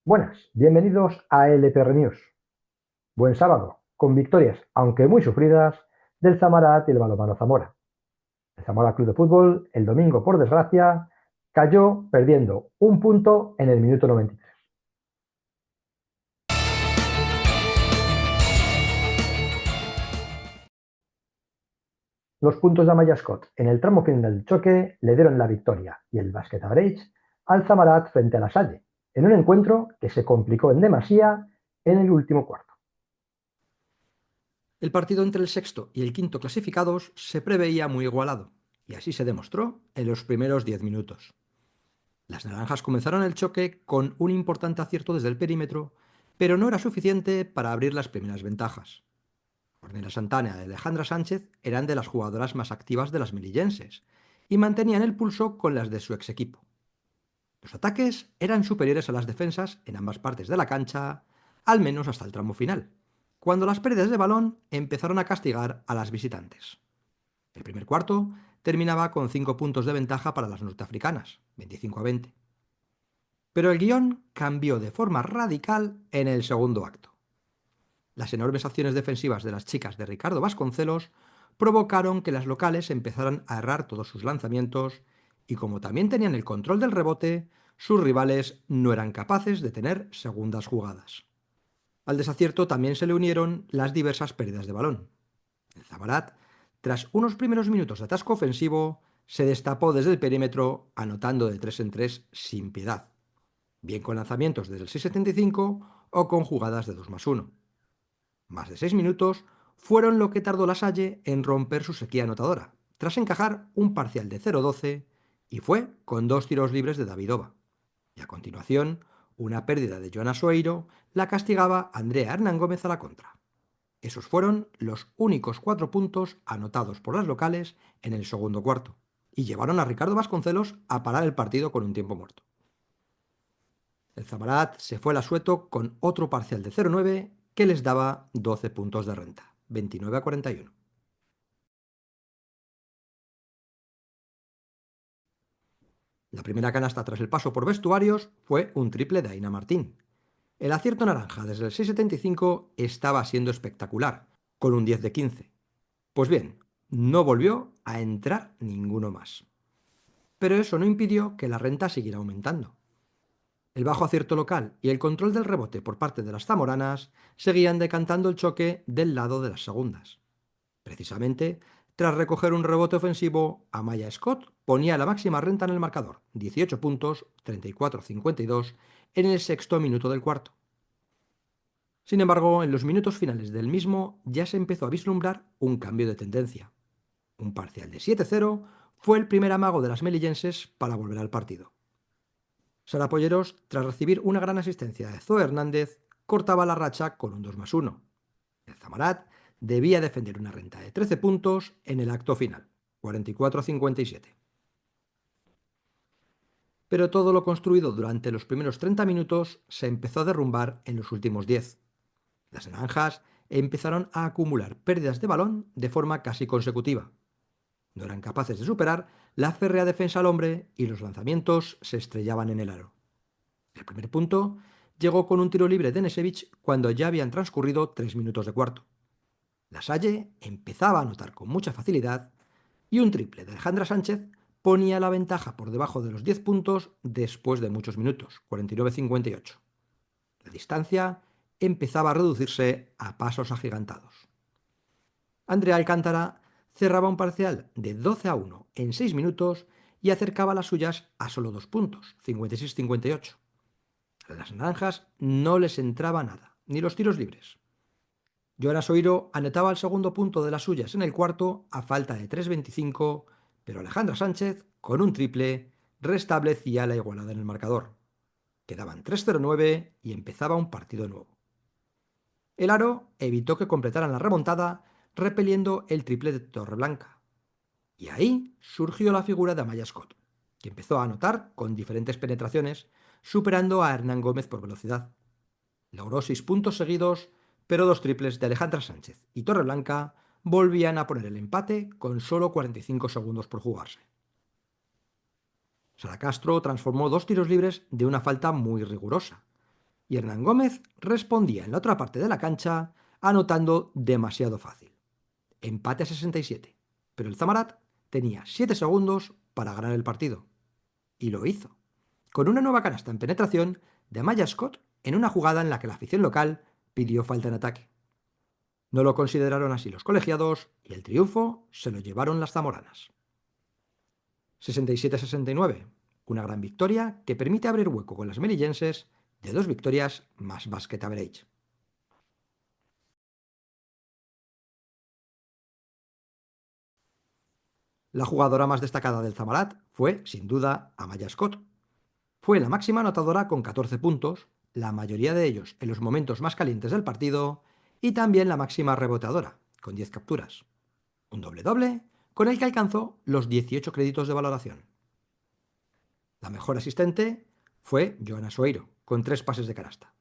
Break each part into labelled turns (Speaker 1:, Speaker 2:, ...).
Speaker 1: Buenas, bienvenidos a LPR News. Buen sábado, con victorias, aunque muy sufridas, del Zamarat y el balonmano Zamora. El Zamora Club de Fútbol, el domingo, por desgracia, cayó perdiendo un punto en el minuto 93. Los puntos de Amaya Scott en el tramo final del choque le dieron la victoria y el basket average al Zamarat frente a la Salle, en un encuentro que se complicó en demasía en el último cuarto.
Speaker 2: El partido entre el sexto y el quinto clasificados se preveía muy igualado, y así se demostró en los primeros 10 minutos. Las naranjas comenzaron el choque con un importante acierto desde el perímetro, pero no era suficiente para abrir las primeras ventajas. Ornella Santana y Alejandra Sánchez eran de las jugadoras más activas de las melillenses, y mantenían el pulso con las de su ex equipo. Los ataques eran superiores a las defensas en ambas partes de la cancha, al menos hasta el tramo final, cuando las pérdidas de balón empezaron a castigar a las visitantes. El primer cuarto terminaba con 5 puntos de ventaja para las norteafricanas, 25-20. Pero el guión cambió de forma radical en el segundo acto. Las enormes acciones defensivas de las chicas de Ricardo Vasconcelos provocaron que las locales empezaran a errar todos sus lanzamientos y como también tenían el control del rebote, sus rivales no eran capaces de tener segundas jugadas. Al desacierto también se le unieron las diversas pérdidas de balón. El Zamarat, tras unos primeros minutos de atasco ofensivo, se destapó desde el perímetro anotando de 3 en 3 sin piedad, bien con lanzamientos desde el 6,75 o con jugadas de 2+1. Más de 6 minutos fueron lo que tardó la Salle en romper su sequía anotadora, tras encajar un parcial de 0-12 y fue con 2 tiros libres de Davidova. Y a continuación, una pérdida de Joana Soeiro la castigaba Andrea Hernán Gómez a la contra. Esos fueron los únicos 4 puntos anotados por las locales en el segundo cuarto, y llevaron a Ricardo Vasconcelos a parar el partido con un tiempo muerto. El Zamarat se fue al asueto con otro parcial de 0-9 que les daba 12 puntos de renta, 29-41. La primera canasta tras el paso por vestuarios fue un triple de Aina Martín. El acierto naranja desde el 6,75 estaba siendo espectacular, con un 10 de 15. Pues bien, no volvió a entrar ninguno más. Pero eso no impidió que la renta siguiera aumentando. El bajo acierto local y el control del rebote por parte de las zamoranas seguían decantando el choque del lado de las segundas. Precisamente, tras recoger un rebote ofensivo, Amaya Scott ponía la máxima renta en el marcador, 18 puntos, 34-52, en el sexto minuto del cuarto. Sin embargo, en los minutos finales del mismo ya se empezó a vislumbrar un cambio de tendencia. Un parcial de 7-0 fue el primer amago de las melillenses para volver al partido. Sara Polleros, tras recibir una gran asistencia de Zoe Hernández, cortaba la racha con un 2+1. El Zamarat debía defender una renta de 13 puntos en el acto final, 44-57. Pero todo lo construido durante los primeros 30 minutos se empezó a derrumbar en los últimos 10. Las naranjas empezaron a acumular pérdidas de balón de forma casi consecutiva. No eran capaces de superar la férrea defensa al hombre y los lanzamientos se estrellaban en el aro. El primer punto llegó con un tiro libre de Nesevich cuando ya habían transcurrido 3 minutos de cuarto. La Salle empezaba a anotar con mucha facilidad y un triple de Alejandra Sánchez ponía la ventaja por debajo de los 10 puntos después de muchos minutos, 49-58. La distancia empezaba a reducirse a pasos agigantados. Andrea Alcántara cerraba un parcial de 12-1 en 6 minutos y acercaba las suyas a solo 2 puntos, 56-58. A las naranjas no les entraba nada, ni los tiros libres. Joana Soiro anotaba el segundo punto de las suyas en el cuarto a falta de 3,25, pero Alejandra Sánchez, con un triple, restablecía la igualdad en el marcador. Quedaban 3,09 y empezaba un partido nuevo. El aro evitó que completaran la remontada, repeliendo el triple de Torreblanca. Y ahí surgió la figura de Amaya Scott, que empezó a anotar con diferentes penetraciones, superando a Hernán Gómez por velocidad. Logró 6 puntos seguidos, pero 2 triples de Alejandra Sánchez y Torreblanca volvían a poner el empate con solo 45 segundos por jugarse. Sara Castro transformó 2 tiros libres de una falta muy rigurosa. y Hernán Gómez respondía en la otra parte de la cancha anotando demasiado fácil. Empate a 67, pero el Zamarat tenía 7 segundos para ganar el partido. Y lo hizo, con una nueva canasta en penetración de Amaya Scott en una jugada en la que la afición local pidió falta en ataque. No lo consideraron así los colegiados y el triunfo se lo llevaron las zamoranas. 67-69, una gran victoria que permite abrir hueco con las melillenses de 2 victorias más basket average. La jugadora más destacada del Zamarat fue, sin duda, Amaya Scott. Fue la máxima anotadora con 14 puntos, la mayoría de ellos en los momentos más calientes del partido, y también la máxima reboteadora, con 10 capturas. Un doble-doble con el que alcanzó los 18 créditos de valoración. La mejor asistente fue Joana Soeiro, con 3 pases de canasta.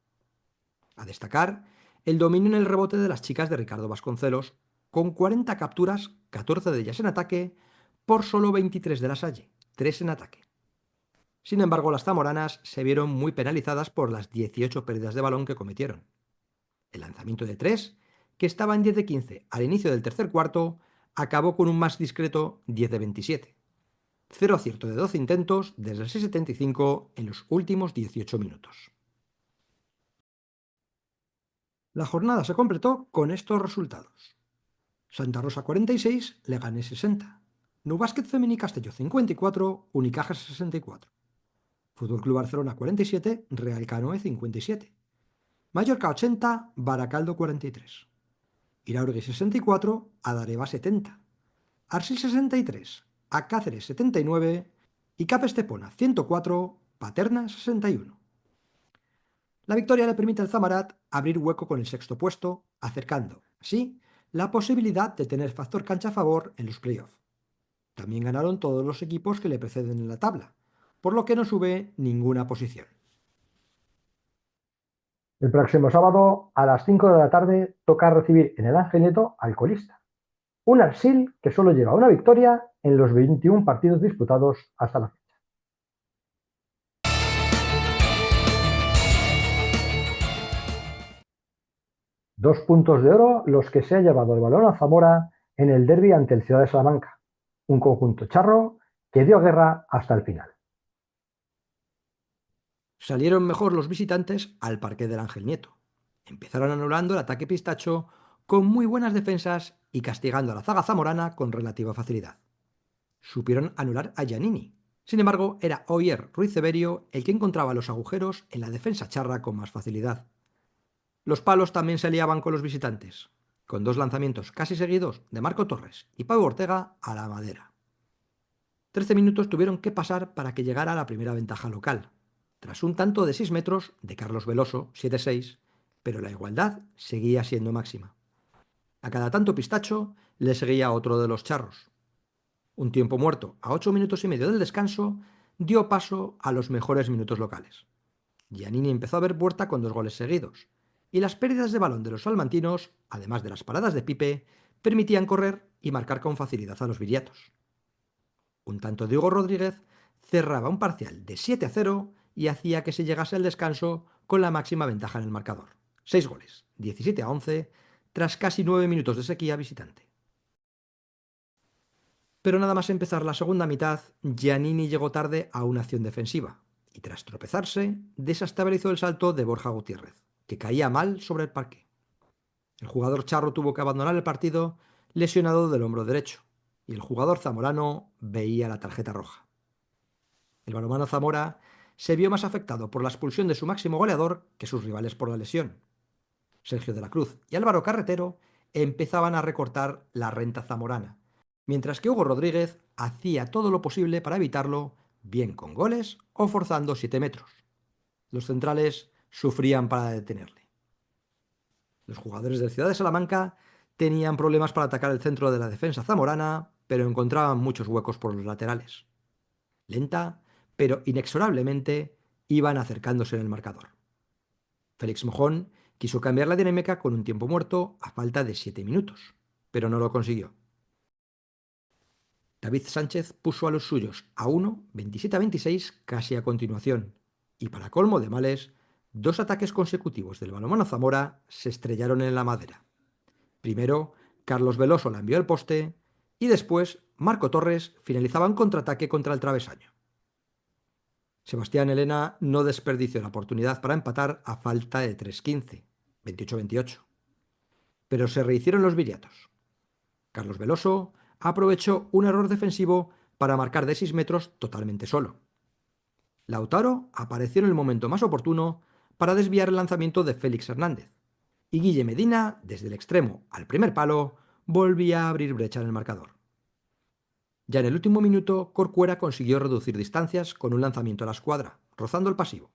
Speaker 2: A destacar el dominio en el rebote de las chicas de Ricardo Vasconcelos, con 40 capturas, 14 de ellas en ataque, por solo 23 de la Salle, 3 en ataque. Sin embargo, las zamoranas se vieron muy penalizadas por las 18 pérdidas de balón que cometieron. El lanzamiento de 3, que estaba en 10 de 15 al inicio del tercer cuarto, acabó con un más discreto 10 de 27. 0 acierto de 12 intentos desde el 6.75 en los últimos 18 minutos. La jornada se completó con estos resultados. Santa Rosa 46, Leganés 60. Nubásquet Femení Castelló 54, Unicaja 64. Fútbol Club Barcelona 47, Real Canoe 57. Mallorca 80, Baracaldo 43. Iraurgi 64, Adareva 70. Arsil 63, Acáceres 79 y Cap Estepona 104, Paterna 61. La victoria le permite al Zamarat abrir hueco con el sexto puesto, acercando, así, la posibilidad de tener factor cancha a favor en los playoffs. También ganaron todos los equipos que le preceden en la tabla, por lo que no sube ninguna posición.
Speaker 1: El próximo sábado a las 5 de la tarde toca recibir en el Ángel Nieto al colista. Un Arsil que solo lleva una victoria en los 21 partidos disputados hasta la fecha. 2 puntos de oro los que se ha llevado el balón a Zamora en el derbi ante el Ciudad de Salamanca. Un conjunto charro que dio guerra hasta el final.
Speaker 2: Salieron mejor los visitantes al parque del Ángel Nieto. Empezaron anulando el ataque pistacho con muy buenas defensas y castigando a la zaga zamorana con relativa facilidad. Supieron anular a Giannini. Sin embargo, era Oyer Ruiz Severio el que encontraba los agujeros en la defensa charra con más facilidad. Los palos también se liaban con los visitantes, con 2 lanzamientos casi seguidos de Marco Torres y Pau Ortega a la madera. 13 minutos tuvieron que pasar para que llegara la primera ventaja local, tras un tanto de 6 metros de Carlos Veloso, 7-6, pero la igualdad seguía siendo máxima. A cada tanto pistacho le seguía otro de los charros. Un tiempo muerto a 8 minutos y medio del descanso dio paso a los mejores minutos locales. Giannini empezó a ver puerta con 2 goles seguidos, y las pérdidas de balón de los salmantinos, además de las paradas de Pipe, permitían correr y marcar con facilidad a los viriatos. Un tanto de Hugo Rodríguez cerraba un parcial de 7-0 y hacía que se llegase al descanso con la máxima ventaja en el marcador. 6 goles, 17-11, tras casi 9 minutos de sequía visitante. Pero nada más empezar la segunda mitad, Giannini llegó tarde a una acción defensiva y tras tropezarse, desestabilizó el salto de Borja Gutiérrez, que caía mal sobre el parque. El jugador charro tuvo que abandonar el partido lesionado del hombro derecho y el jugador zamorano veía la tarjeta roja. El balonmano Zamora se vio más afectado por la expulsión de su máximo goleador que sus rivales por la lesión. Sergio de la Cruz y Álvaro Carretero empezaban a recortar la renta zamorana, mientras que Hugo Rodríguez hacía todo lo posible para evitarlo, bien con goles o forzando 7 metros. Los centrales sufrían para detenerle. Los jugadores del Ciudad de Salamanca tenían problemas para atacar el centro de la defensa zamorana, pero encontraban muchos huecos por los laterales. Lenta, pero inexorablemente iban acercándose en el marcador. Félix Mojón quiso cambiar la dinámica con un tiempo muerto a falta de 7 minutos, pero no lo consiguió. David Sánchez puso a los suyos a 1, 27-26 casi a continuación, y para colmo de males, Dos ataques consecutivos del balonmano Zamora se estrellaron en la madera. Primero, Carlos Veloso la envió al poste y después Marco Torres finalizaba un contraataque contra el travesaño. Sebastián Elena no desperdició la oportunidad para empatar a falta de 3:15, 28-28. Pero se rehicieron los viriatos. Carlos Veloso aprovechó un error defensivo para marcar de 6 metros totalmente solo. Lautaro apareció en el momento más oportuno para desviar el lanzamiento de Félix Hernández, y Guille Medina, desde el extremo al primer palo, volvía a abrir brecha en el marcador. Ya en el último minuto, Corcuera consiguió reducir distancias con un lanzamiento a la escuadra, rozando el pasivo.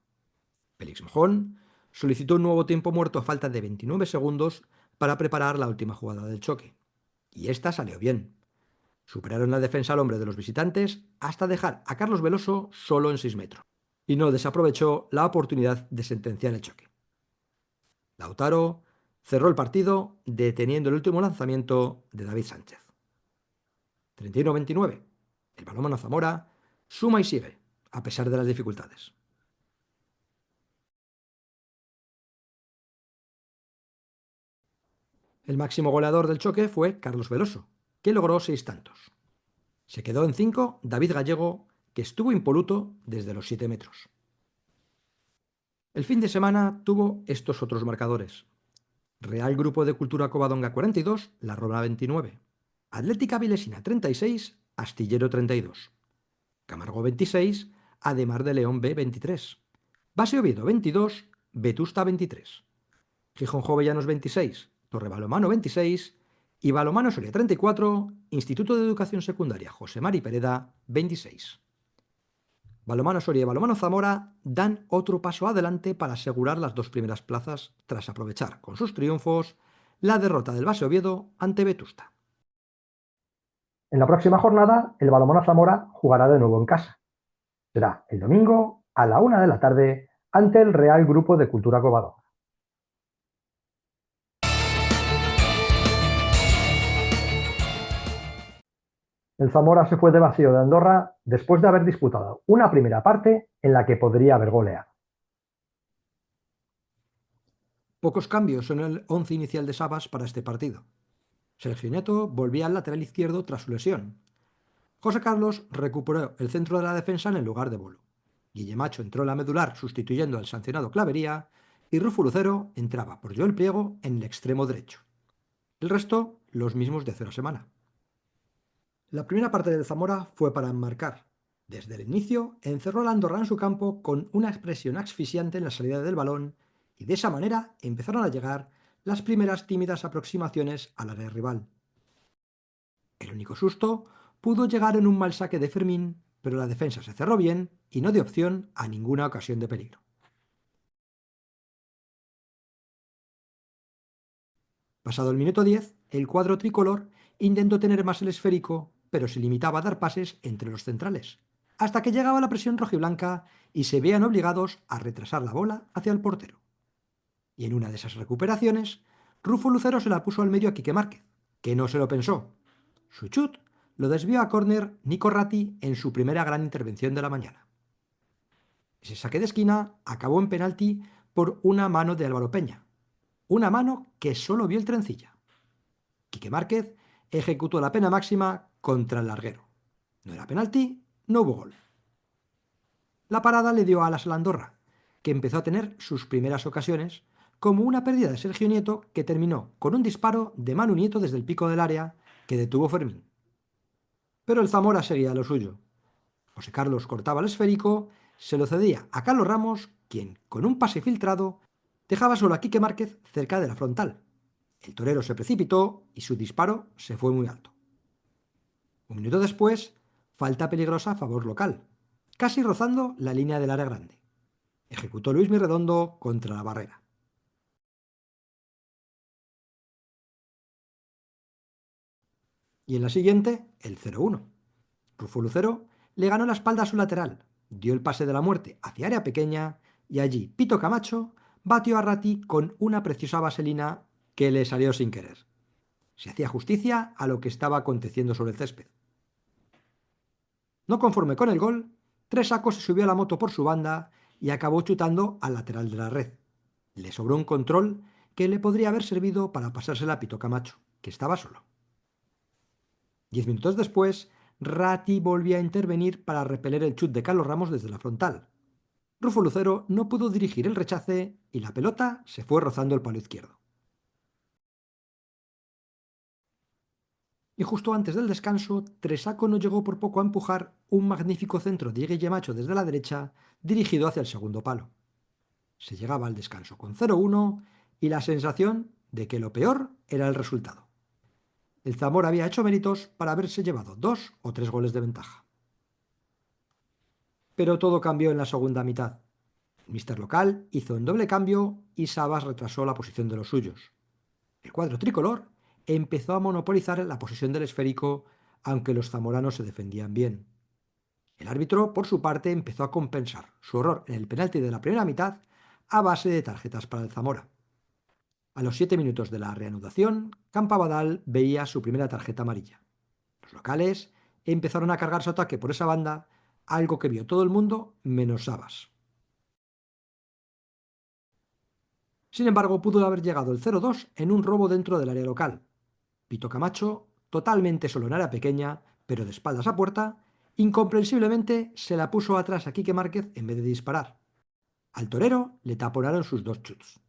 Speaker 2: Félix Mojón solicitó un nuevo tiempo muerto a falta de 29 segundos para preparar la última jugada del choque. Y esta salió bien. Superaron la defensa al hombre de los visitantes hasta dejar a Carlos Veloso solo en 6 metros. Y no desaprovechó la oportunidad de sentenciar el choque. Lautaro cerró el partido deteniendo el último lanzamiento de David Sánchez. 31-29. El balonmano Zamora suma y sigue, a pesar de las dificultades. El máximo goleador del choque fue Carlos Veloso, que logró 6 tantos. Se quedó en 5 David Gallego, que estuvo impoluto desde los 7 metros. El fin de semana tuvo estos otros marcadores. Real Grupo de Cultura Covadonga 42, La Robla 29. Atlética Vilesina 36, Astillero 32. Camargo 26, Ademar de León B 23. Base Oviedo 22, Vetusta 23. Gijón Jovellanos 26, Torrebalomano 26 y Balomano Soria 34, Instituto de Educación Secundaria José Mari Pereda 26. Balomano Soria y Balomano Zamora dan otro paso adelante para asegurar las dos primeras plazas tras aprovechar con sus triunfos la derrota del Base Oviedo ante Vetusta.
Speaker 1: En la próxima jornada, el Balonmano Zamora jugará de nuevo en casa. Será el domingo a la 1 de la tarde ante el Real Grupo de Cultura Covadonga. El Zamora se fue de vacío de Andorra después de haber disputado una primera parte en la que podría haber goleado.
Speaker 2: Pocos cambios en el 11 inicial de Sabas para este partido. Sergio Nieto volvía al lateral izquierdo tras su lesión. José Carlos recuperó el centro de la defensa en el lugar de Bolo. Guillemacho entró en la medular sustituyendo al sancionado Clavería y Rufo Lucero entraba por Joel Priego en el extremo derecho. El resto, los mismos de hace una semana. La primera parte del Zamora fue para enmarcar. Desde el inicio, encerró al Andorra en su campo con una expresión asfixiante en la salida del balón y de esa manera empezaron a llegar las primeras tímidas aproximaciones al área rival. El único susto pudo llegar en un mal saque de Fermín, pero la defensa se cerró bien y no dio opción a ninguna ocasión de peligro. Pasado el minuto 10, el cuadro tricolor intentó tener más el esférico, pero se limitaba a dar pases entre los centrales, hasta que llegaba la presión rojiblanca y se veían obligados a retrasar la bola hacia el portero. Y en una de esas recuperaciones, Rufo Lucero se la puso al medio a Quique Márquez, que no se lo pensó. Su chut lo desvió a córner Nico Ratti en su primera gran intervención de la mañana. Ese saque de esquina acabó en penalti por una mano de Álvaro Peña, una mano que solo vio el trencilla. Quique Márquez ejecutó la pena máxima contra el larguero. No era penalti, no hubo gol. La parada le dio alas a la Andorra, que empezó a tener sus primeras ocasiones, como una pérdida de Sergio Nieto que terminó con un disparo de Manu Nieto desde el pico del área que detuvo Fermín. Pero el Zamora seguía lo suyo. José Carlos cortaba el esférico, se lo cedía a Carlos Ramos, quien, con un pase filtrado, dejaba solo a Quique Márquez cerca de la frontal. El torero se precipitó y su disparo se fue muy alto. Un minuto después, falta peligrosa a favor local, casi rozando la línea del área grande. Ejecutó Luis Mirredondo contra la barrera. Y en la siguiente, el 0-1. Rufo Lucero le ganó la espalda a su lateral, dio el pase de la muerte hacia área pequeña y allí Pito Camacho batió a Ratti con una preciosa vaselina que le salió sin querer. Se hacía justicia a lo que estaba aconteciendo sobre el césped. No conforme con el gol, Tres Sacos se subió a la moto por su banda y acabó chutando al lateral de la red. Le sobró un control que le podría haber servido para pasársela a Pito Camacho, que estaba solo. 10 minutos después, Ratti volvía a intervenir para repeler el chut de Carlos Ramos desde la frontal. Rufo Lucero no pudo dirigir el rechace y la pelota se fue rozando el palo izquierdo. Y justo antes del descanso, Tresaco no llegó por poco a empujar un magnífico centro de Guille Macho desde la derecha, dirigido hacia el segundo palo. Se llegaba al descanso con 0-1 y la sensación de que lo peor era el resultado. El Zamora había hecho méritos para haberse llevado 2 o 3 goles de ventaja. Pero todo cambió en la segunda mitad. El míster local hizo un doble cambio y Sabas retrasó la posición de los suyos. El cuadro tricolor empezó a monopolizar la posesión del esférico, aunque los zamoranos se defendían bien. El árbitro, por su parte, empezó a compensar su error en el penalti de la primera mitad a base de tarjetas para el Zamora. A los 7 minutos de la reanudación, Campabadal veía su primera tarjeta amarilla. Los locales empezaron a cargar su ataque por esa banda, algo que vio todo el mundo menos Sabas. Sin embargo, pudo haber llegado el 0-2 en un robo dentro del área local. Pito Camacho, totalmente solo en área pequeña, pero de espaldas a puerta, incomprensiblemente se la puso atrás a Quique Márquez en vez de disparar. Al torero le taponaron sus 2 chuts.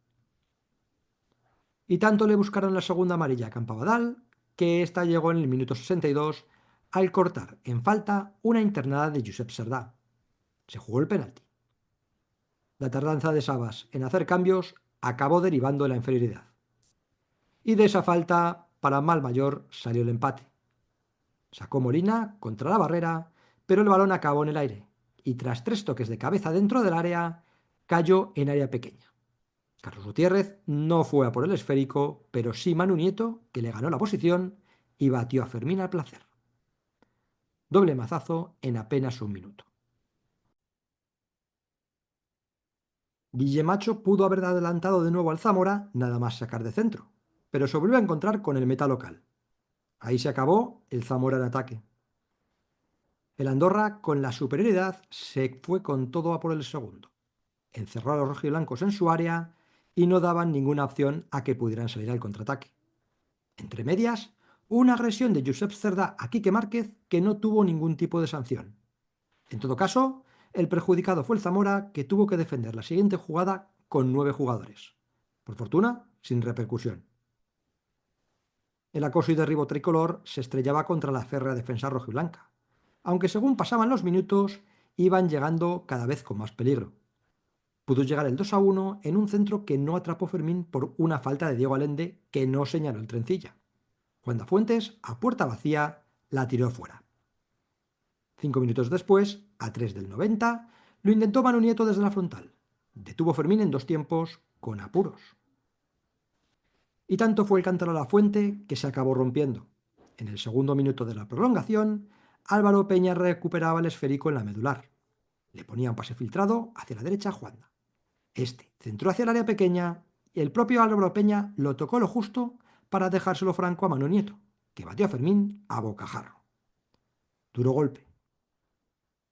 Speaker 2: Y tanto le buscaron la segunda amarilla a Campabadal, que ésta llegó en el minuto 62 al cortar en falta una internada de Josep Serdá. Se jugó el penalti. La tardanza de Sabas en hacer cambios acabó derivando en la inferioridad. Y de esa falta, para mal mayor, salió el empate. Sacó Molina contra la barrera, pero el balón acabó en el aire, y tras 3 toques de cabeza dentro del área, cayó en área pequeña. Carlos Gutiérrez no fue a por el esférico, pero sí Manu Nieto, que le ganó la posición y batió a Fermín al placer. Doble mazazo en apenas un minuto. Guillemacho pudo haber adelantado de nuevo al Zamora, nada más sacar de centro, pero se volvió a encontrar con el meta local. Ahí se acabó el Zamora en ataque. El Andorra, con la superioridad, se fue con todo a por el segundo. Encerró a los rojiblancos en su área y no daban ninguna opción a que pudieran salir al contraataque. Entre medias, una agresión de Josep Cerdá a Quique Márquez que no tuvo ningún tipo de sanción. En todo caso, el perjudicado fue el Zamora, que tuvo que defender la siguiente jugada con 9 jugadores. Por fortuna, sin repercusión. El acoso y derribo tricolor se estrellaba contra la férrea defensa rojiblanca, aunque según pasaban los minutos, iban llegando cada vez con más peligro. Pudo llegar el 2-1 en un centro que no atrapó Fermín por una falta de Diego Allende que no señaló el trencilla. Juan de Fuentes, a puerta vacía, la tiró fuera. 5 minutos después, a 3 del 90, lo intentó Manu Nieto desde la frontal. Detuvo Fermín en 2 tiempos, con apuros. Y tanto fue el cántaro a la fuente que se acabó rompiendo. En el segundo minuto de la prolongación, Álvaro Peña recuperaba el esférico en la medular. Le ponía un pase filtrado hacia la derecha a Juanda. Este centró hacia el área pequeña y el propio Álvaro Peña lo tocó lo justo para dejárselo franco a Manu Nieto, que batió a Fermín a bocajarro. Duro golpe.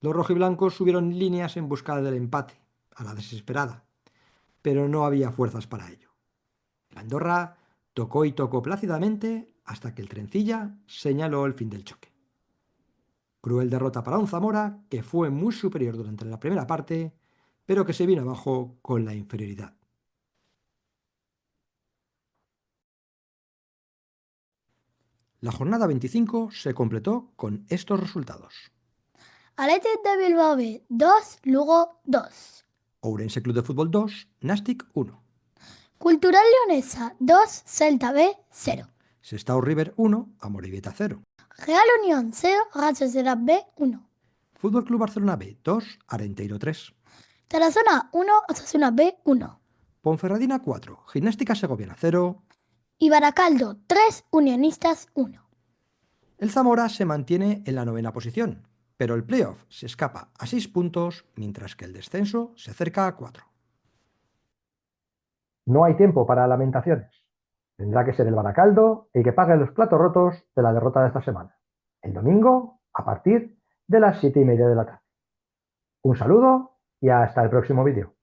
Speaker 2: Los rojiblancos subieron líneas en busca del empate, a la desesperada, pero no había fuerzas para ello. El Andorra tocó y tocó plácidamente hasta que el trencilla señaló el fin del choque. Cruel derrota para un Zamora que fue muy superior durante la primera parte, pero que se vino abajo con la inferioridad. La jornada 25 se completó con estos resultados.
Speaker 3: Athletic de Bilbao B 2, Lugo 2.
Speaker 2: Ourense Club de Fútbol 2, Nastic 1.
Speaker 3: Cultural Leonesa 2, Celta B 0.
Speaker 2: Sestao River 1, Amorebieta 0.
Speaker 3: Real Unión 0, Real Sociedad B 1.
Speaker 2: Fútbol Club Barcelona B 2, Arenteiro 3.
Speaker 3: Tarazona 1, Osasuna B 1.
Speaker 2: Ponferradina 4, Gimnástica Segoviana 0.
Speaker 3: Y Baracaldo 3, Unionistas 1.
Speaker 2: El Zamora se mantiene en la 9ª posición, pero el playoff se escapa a 6 puntos, mientras que el descenso se acerca a 4.
Speaker 1: No hay tiempo para lamentaciones. Tendrá que ser el Baracaldo el que pague los platos rotos de la derrota de esta semana. El domingo, a partir de las 7:30 de la tarde. Un saludo y hasta el próximo vídeo.